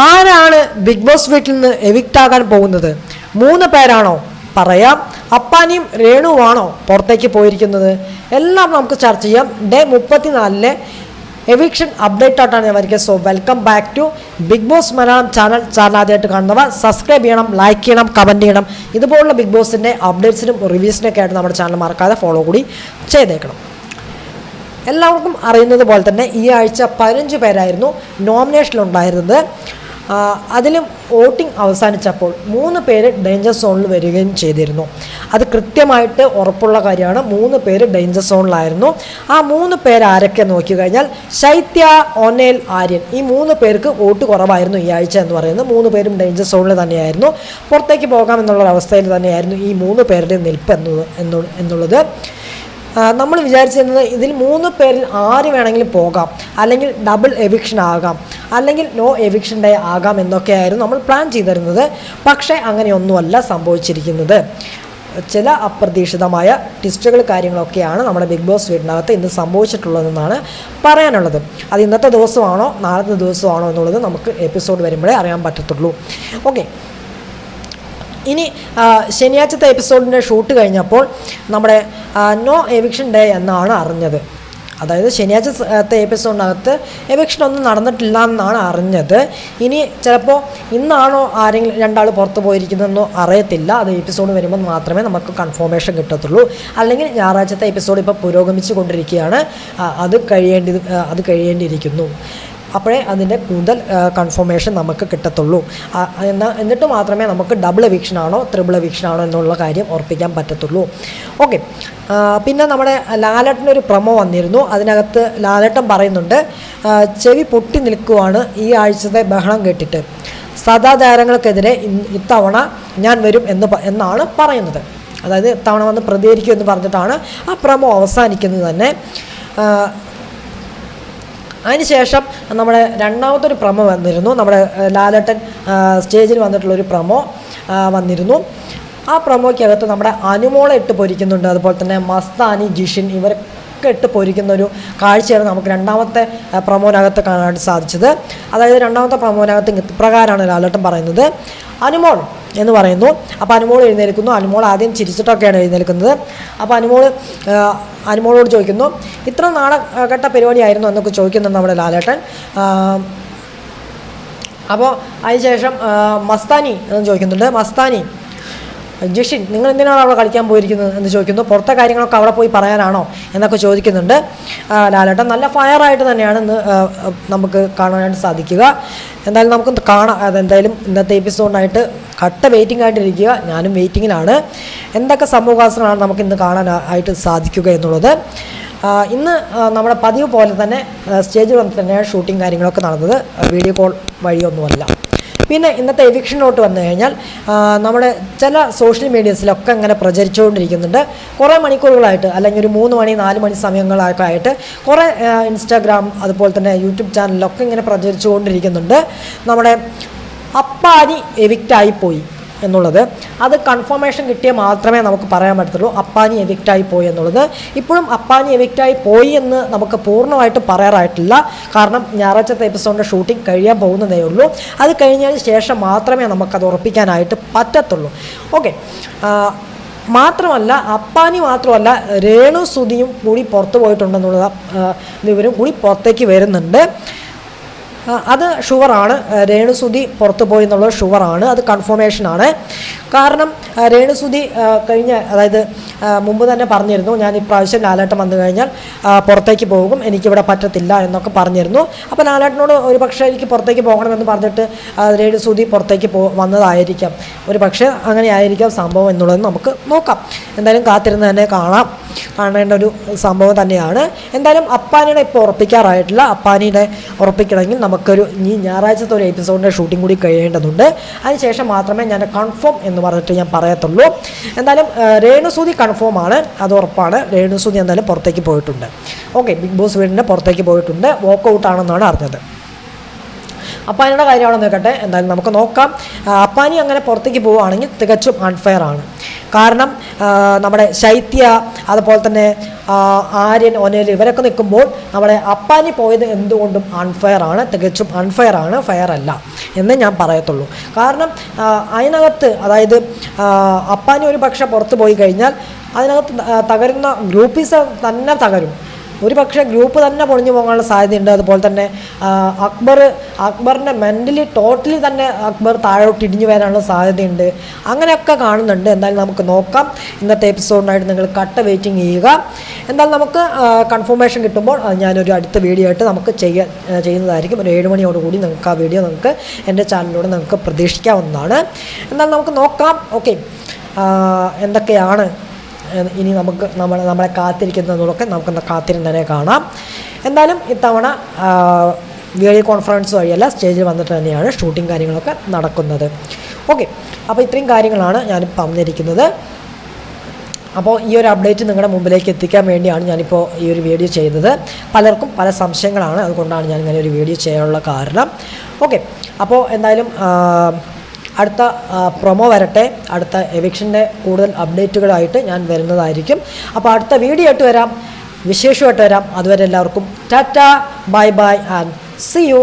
ആരാണ് big boss വീട്ടിൽ നിന്ന് എവിക്റ്റ് ആകാൻ പോകുന്നത്? 3 പേരാണോ? പറയാം. അപ്പാനിയും രേണുവാണോ പുറത്തേക്ക് പോയിരിക്കുന്നത്? എല്ലാം നമുക്ക് ചർച്ച ചെയ്യാം. ഡേ 34 എവിക്ഷൻ അപ്ഡേറ്റ് ആയിട്ടാണ് ഞാൻ വരിക. So welcome back to Bigg Boss Malayalam channel ആദ്യമായിട്ട് കാണുന്നവർ സബ്സ്ക്രൈബ് ചെയ്യണം, ലൈക്ക് ചെയ്യണം, കമൻറ്റ് ചെയ്യണം. ഇതുപോലുള്ള ബിഗ് ബോസിൻ്റെ അപ്ഡേറ്റ്സിനും റിവ്യൂസിനൊക്കെ ആയിട്ട് നമ്മുടെ ചാനൽ മറക്കാതെ ഫോളോ കൂടി ചെയ്തേക്കണം. എല്ലാവർക്കും അറിയുന്നത് പോലെ തന്നെ ഈ ആഴ്ച 15 പേരായിരുന്നു നോമിനേഷനിലുണ്ടായിരുന്നത്. അതിലും വോട്ടിംഗ് അവസാനിച്ചപ്പോൾ 3 പേര് ഡേഞ്ചർ സോണിൽ വരികയും ചെയ്തിരുന്നു. അത് കൃത്യമായിട്ട് ഉറപ്പുള്ള കാര്യമാണ്. 3 പേര് ഡേഞ്ചർ സോണിലായിരുന്നു. ആ 3 പേര് ആരൊക്കെ നോക്കി കഴിഞ്ഞാൽ ശൈത്യ, ഒനേൽ, ആര്യൻ, ഈ 3 പേർക്ക് വോട്ട് കുറവായിരുന്നു ഈ ആഴ്ച എന്ന് പറയുന്നത്. 3 പേരും ഡേഞ്ചർ സോണിൽ തന്നെയായിരുന്നു. പുറത്തേക്ക് പോകാമെന്നുള്ള അവസ്ഥയിൽ തന്നെയായിരുന്നു ഈ 3 പേരുടെ നിൽപ്പ് എന്നുള്ളത്. നമ്മൾ വിചാരിച്ചിരുന്നത് ഇതിൽ 3 പേരിൽ ആര് വേണമെങ്കിലും പോകാം, അല്ലെങ്കിൽ ഡബിൾ എവിക്ഷൻ ആകാം, അല്ലെങ്കിൽ നോ എവിക്ഷൻ ഡേ ആകാം എന്നൊക്കെയായിരുന്നു നമ്മൾ പ്ലാൻ ചെയ്തിരുന്നത്. പക്ഷേ അങ്ങനെയൊന്നുമല്ല സംഭവിച്ചിരിക്കുന്നത്. ചില അപ്രതീക്ഷിതമായ ട്വിസ്റ്റുകൾ കാര്യങ്ങളൊക്കെയാണ് നമ്മുടെ ബിഗ് ബോസ് വീടിനകത്ത് ഇന്ന് സംഭവിച്ചിട്ടുള്ളതെന്നാണ് പറയാനുള്ളത്. അത് ഇന്നത്തെ ദിവസമാണോ നാളത്തെ ദിവസമാണോ എന്നുള്ളത് നമുക്ക് എപ്പിസോഡ് വരുമ്പോഴേ അറിയാൻ പറ്റത്തുള്ളൂ. ഓക്കെ, ഇനി ശനിയാഴ്ചത്തെ എപ്പിസോഡിൻ്റെ ഷൂട്ട് കഴിഞ്ഞപ്പോൾ നമ്മുടെ നോ എവിക്ഷൻ ഡേ എന്നാണ് അറിഞ്ഞത്. അതായത് ശനിയാഴ്ചത്തെ എപ്പിസോഡിനകത്ത് എവിക്ഷൻ ഒന്നും നടന്നിട്ടില്ല എന്നാണ് അറിഞ്ഞത്. ഇനി ചിലപ്പോൾ ഇന്നാണോ ആരെങ്കിലും 2 ആൾ പുറത്ത് പോയിരിക്കുന്നതെന്നോ അറിയത്തില്ല. അത് എപ്പിസോഡ് വരുമ്പോൾ മാത്രമേ നമുക്ക് കൺഫർമേഷൻ കിട്ടത്തുള്ളൂ. അല്ലെങ്കിൽ ഞായറാഴ്ചത്തെ എപ്പിസോഡ് ഇപ്പോൾ പുരോഗമിച്ചു കൊണ്ടിരിക്കുകയാണ്. അത് കഴിയേണ്ടിയിരിക്കുന്നു. അപ്പോഴേ അതിൻ്റെ കൂടുതൽ കൺഫർമേഷൻ നമുക്ക് കിട്ടത്തുള്ളൂ. എന്നിട്ട് മാത്രമേ നമുക്ക് ഡബിൾ എവിക്ഷൻ ആണോ ട്രിപ്പിൾ എവിക്ഷൻ ആണോ എന്നുള്ള കാര്യം ഉറപ്പിക്കാൻ പറ്റത്തുള്ളൂ. ഓക്കെ, പിന്നെ നമ്മുടെ ലാലേട്ടനൊരു പ്രൊമോ വന്നിരുന്നു. അതിനകത്ത് ലാലേട്ടൻ പറയുന്നുണ്ട്, ചെവി പൊട്ടി നിൽക്കുവാണ് ഈ ആഴ്ചത്തെ ബഹളം കേട്ടിട്ട്, സദാചാരങ്ങൾക്കെതിരെ ഇത്തവണ ഞാൻ വരും എന്നാണ് പറയുന്നത്. അതായത് ഇത്തവണ വന്ന് പ്രതികരിക്കും എന്ന് പറഞ്ഞിട്ടാണ് ആ പ്രൊമോ അവസാനിക്കുന്നത് തന്നെ. അതിനുശേഷം നമ്മുടെ രണ്ടാമതൊരു പ്രൊമോ വന്നിരുന്നു. നമ്മുടെ ലാലേട്ടൻ സ്റ്റേജിൽ വന്നിട്ടുള്ളൊരു പ്രൊമോ വന്നിരുന്നു. ആ പ്രൊമോയ്ക്കകത്ത് നമ്മുടെ അനുമോളെ ഇട്ട് പൊരിക്കുന്നുണ്ട്. അതുപോലെ തന്നെ മസ്താനി, ജിഷിൻ ഇവരൊക്കെ ഇട്ട് പൊരിക്കുന്നൊരു കാഴ്ചയാണ് നമുക്ക് രണ്ടാമത്തെ പ്രൊമോനകത്ത് കാണാൻ സാധിച്ചത്. അതായത് രണ്ടാമത്തെ പ്രൊമോനകത്ത് ഇപ്രകാരമാണ് ലാലേട്ടൻ പറയുന്നത്, അനുമോൾ എന്ന് പറയുന്നു. അപ്പോൾ അനുമോൾ എഴുന്നേൽക്കുന്നു. അനുമോൾ ആദ്യം ചിരിച്ചിട്ടൊക്കെയാണ് എഴുന്നേൽക്കുന്നത്. അപ്പോൾ അനുമോളോട് ചോദിക്കുന്നു, ഇത്ര നാളെക്കെട്ട പരിപാടിയായിരുന്നു എന്നൊക്കെ ചോദിക്കുന്നുണ്ട് നമ്മുടെ ലാലേട്ടൻ. അപ്പോൾ അതിനുശേഷം മസ്താനി എന്ന് ചോദിക്കുന്നുണ്ട്. മസ്താനി, ജിഷിൻ, നിങ്ങൾ എന്തിനാണ് അവിടെ കളിക്കാൻ പോയിരിക്കുന്നത് എന്ന് ചോദിക്കുന്നു. പുറത്തെ കാര്യങ്ങളൊക്കെ അവിടെ പോയി പറയാനാണോ എന്നൊക്കെ ചോദിക്കുന്നുണ്ട്. ലാലേട്ടൻ നല്ല ഫയറായിട്ട് തന്നെയാണ് ഇന്ന് നമുക്ക് കാണാനായിട്ട് സാധിക്കുക. എന്തായാലും നമുക്ക് കാണാം. അതെന്തായാലും ഇന്നത്തെ എപ്പിസോഡിനായിട്ട് കട്ട വെയിറ്റിംഗ് ആയിട്ടിരിക്കുക. ഞാനും വെയിറ്റിങ്ങിലാണ്. എന്തൊക്കെ സംഭവവികാസങ്ങളാണ് നമുക്ക് ഇന്ന് കാണാനായിട്ട് സാധിക്കുക എന്നുള്ളത്. ഇന്ന് നമ്മുടെ പതിവ് പോലെ തന്നെ സ്റ്റേജിൽ വന്ന് തന്നെയാണ് ഷൂട്ടിംഗ് കാര്യങ്ങളൊക്കെ നടന്നത്. വീഡിയോ കോൾ വഴിയൊന്നുമല്ല. പിന്നെ ഇന്നത്തെ എവിക്ഷനോട്ട് വന്നു കഴിഞ്ഞാൽ നമ്മുടെ ചില സോഷ്യൽ മീഡിയസിലൊക്കെ ഇങ്ങനെ പ്രചരിച്ചുകൊണ്ടിരിക്കുന്നുണ്ട്. കുറേ മണിക്കൂറുകളായിട്ട്, അല്ലെങ്കിൽ ഒരു 3 മണി 4 മണി സമയങ്ങളൊക്കെ ആയിട്ട് കുറേ ഇൻസ്റ്റാഗ്രാം അതുപോലെ തന്നെ യൂട്യൂബ് ചാനലിലൊക്കെ ഇങ്ങനെ പ്രചരിച്ചുകൊണ്ടിരിക്കുന്നുണ്ട്. നമ്മുടെ അപ്പാനി എവിക്റ്റായിപ്പോയി എന്നുള്ളത്. അത് കൺഫർമേഷൻ കിട്ടിയാൽ മാത്രമേ നമുക്ക് പറയാൻ പറ്റത്തുള്ളൂ അപ്പാനി എവിക്റ്റായി പോയി എന്നുള്ളത്. ഇപ്പോഴും അപ്പാനി എവിക്റ്റായി പോയി എന്ന് നമുക്ക് പൂർണ്ണമായിട്ട് പറയാറായിട്ടില്ല. കാരണം ഞായറാഴ്ചത്തെ എപ്പിസോഡിൻ്റെ ഷൂട്ടിംഗ് കഴിയാൻ പോകുന്നതേ ഉള്ളൂ. അത് കഴിഞ്ഞതിന് ശേഷം മാത്രമേ നമുക്കത് ഉറപ്പിക്കാനായിട്ട് പറ്റത്തുള്ളൂ. ഓക്കെ, മാത്രമല്ല അപ്പാനി മാത്രമല്ല രേണു സുധിയും കൂടി പുറത്തു പോയിട്ടുണ്ടെന്നുള്ള വിവരം കൂടി പുറത്തേക്ക് വരുന്നുണ്ട്. അത് ഷുവറാണ്. രേണുസുധി പുറത്തു പോയി എന്നുള്ളത് ഷുവറാണ്. അത് കൺഫർമേഷനാണ്. കാരണം രേണുസുധി അതായത് മുമ്പ് തന്നെ പറഞ്ഞിരുന്നു, ഞാൻ ഇപ്രാവശ്യം ലാലേട്ടൻ വന്നു കഴിഞ്ഞാൽ പുറത്തേക്ക് പോകും, എനിക്കിവിടെ പറ്റത്തില്ല എന്നൊക്കെ പറഞ്ഞിരുന്നു. അപ്പോൾ ലാലേട്ടനോട് ഒരു പക്ഷേ എനിക്ക് പുറത്തേക്ക് പോകണമെന്ന് പറഞ്ഞിട്ട് രേണുസുധി പുറത്തേക്ക് വന്നതായിരിക്കാം. ഒരു പക്ഷേ അങ്ങനെ ആയിരിക്കാം സംഭവം എന്നുള്ളത് നമുക്ക് നോക്കാം. എന്തായാലും കാത്തിരുന്ന് തന്നെ കാണേണ്ട ഒരു സംഭവം തന്നെയാണ്. എന്തായാലും അപ്പാനിയുടെ ഇപ്പോൾ ഉറപ്പിക്കാറായിട്ടില്ല. അപ്പാനിയുടെ ഉറപ്പിക്കണമെങ്കിൽ നമുക്കൊരു ഞായറാഴ്ചത്തെ ഒരു എപ്പിസോഡിൻ്റെ ഷൂട്ടിംഗ് കൂടി കഴിയേണ്ടതുണ്ട്. അതിനുശേഷം മാത്രമേ ഞാൻ കൺഫേം എന്ന് പറഞ്ഞിട്ട് ഞാൻ പറയത്തുള്ളൂ. എന്തായാലും രേണുസുധി കൺഫേം ആണ്, അത് ഉറപ്പാണ്. രേണുസുധി എന്തായാലും പുറത്തേക്ക് പോയിട്ടുണ്ട്. ഓക്കെ, ബിഗ് ബോസ് വീടിൻ്റെ പുറത്തേക്ക് പോയിട്ടുണ്ട്. വോക്കൗട്ടാണെന്നാണ് അറിഞ്ഞത്. അപ്പാനിയുടെ കാര്യമാണോ നോക്കട്ടെ. എന്തായാലും നമുക്ക് നോക്കാം. അപ്പാനി അങ്ങനെ പുറത്തേക്ക് പോവുകയാണെങ്കിൽ തികച്ചും അൺഫെയർ ആണ്. കാരണം നമ്മുടെ ശൈത്യ അതുപോലെ തന്നെ ആര്യൻ, ഒനേൽ ഇവരൊക്കെ നിൽക്കുമ്പോൾ നമ്മുടെ അപ്പാനി പോയത് എന്തുകൊണ്ടും അൺഫെയർ ആണ്, തികച്ചും അൺഫെയർ ആണ്, ഫെയർ അല്ല എന്ന് ഞാൻ പറയത്തുള്ളൂ. കാരണം അതിനകത്ത് അതായത് അപ്പാനി ഒരു പക്ഷേ പുറത്ത് പോയി കഴിഞ്ഞാൽ അതിനകത്ത് തകരുന്ന ഗ്രൂപ്പീസ് തന്നെ തകരും. ഒരു പക്ഷേ ഗ്രൂപ്പ് തന്നെ പൊളിഞ്ഞു പോകാനുള്ള സാധ്യതയുണ്ട്. അതുപോലെ തന്നെ അക്ബറിൻ്റെ മെൻ്റലി ടോട്ടലി തന്നെ അക്ബർ താഴോട്ട് ഇടിഞ്ഞു വരാനുള്ള സാധ്യതയുണ്ട്. അങ്ങനെയൊക്കെ കാണുന്നുണ്ട്. എന്തായാലും നമുക്ക് നോക്കാം. ഇന്നത്തെ എപ്പിസോഡിനായിട്ട് നിങ്ങൾ വെയിറ്റിംഗ് ചെയ്യുക. എന്തായാലും നമുക്ക് കൺഫർമേഷൻ കിട്ടുമ്പോൾ ഞാനൊരു അടുത്ത വീഡിയോ ആയിട്ട് നമുക്ക് ചെയ്യുന്നതായിരിക്കും. ഒരു 7 മണിയോടുകൂടി നിങ്ങൾക്ക് ആ വീഡിയോ നിങ്ങൾക്ക് എൻ്റെ ചാനലിലൂടെ നിങ്ങൾക്ക് പ്രതീക്ഷിക്കാവുന്നതാണ്. എന്തായാലും നമുക്ക് നോക്കാം. ഓക്കെ, എന്തൊക്കെയാണ് ഇനി നമ്മളെ കാത്തിരിക്കുന്നതൊക്കെ നമുക്ക് കാത്തിരുന്ന് തന്നെ കാണാം. എന്തായാലും ഇത്തവണ വീഡിയോ കോൺഫറൻസ് വഴിയല്ല, സ്റ്റേജിൽ വന്നിട്ട് തന്നെയാണ് ഷൂട്ടിംഗ് കാര്യങ്ങളൊക്കെ നടക്കുന്നത്. ഓക്കെ, അപ്പോൾ ഇത്രയും കാര്യങ്ങളാണ് ഞാനിപ്പോൾ വന്നിരിക്കുന്നത്. അപ്പോൾ ഈ ഒരു അപ്ഡേറ്റ് നിങ്ങളുടെ മുമ്പിലേക്ക് എത്തിക്കാൻ വേണ്ടിയാണ് ഞാനിപ്പോൾ ഈ ഒരു വീഡിയോ ചെയ്യുന്നത്. പലർക്കും പല സംശയങ്ങളാണ്, അതുകൊണ്ടാണ് ഞാൻ ഇങ്ങനെ ഒരു വീഡിയോ ചെയ്യാനുള്ള കാരണം. ഓക്കെ, അപ്പോൾ എന്തായാലും അടുത്ത പ്രൊമോ വരട്ടെ. അടുത്ത എവിക്ഷൻ്റെ കൂടുതൽ അപ്ഡേറ്റുകളായിട്ട് ഞാൻ വരുന്നതായിരിക്കും. അപ്പോൾ അടുത്ത വീഡിയോ ആയിട്ട് വരാം, വിശേഷമായിട്ട് വരാം. അതുവരെ എല്ലാവർക്കും tata, bye bye and see U.